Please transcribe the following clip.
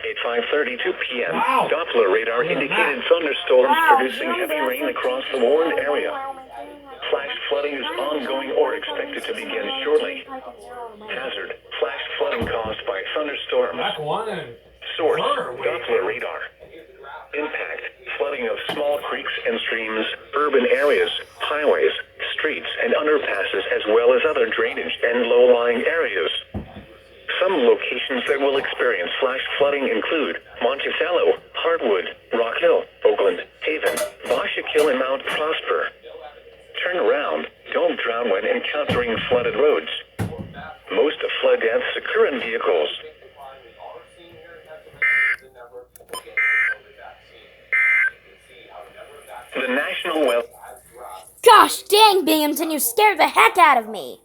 At 5:32 p.m., Wow. Doppler radar indicated thunderstorms producing heavy rain across the warned area. Flash flooding is ongoing or expected to begin shortly. Hazard: flash flooding caused by thunderstorms. Back one and Source: burn away. Doppler radar. Impact: flooding of small creeks and streams, urban areas, highways, streets, and underpasses, as well as other drainage and low-lying areas. Some locations that will experience flash flooding include Monticello, Hartwood, Rock Hill, Oakland, Haven, Boshik and Mount Prosper. Turn around. Don't drown when encountering flooded roads. Most flood deaths occur in vehicles. The National Weather. Gosh dang, Binghamton, you scared the heck out of me.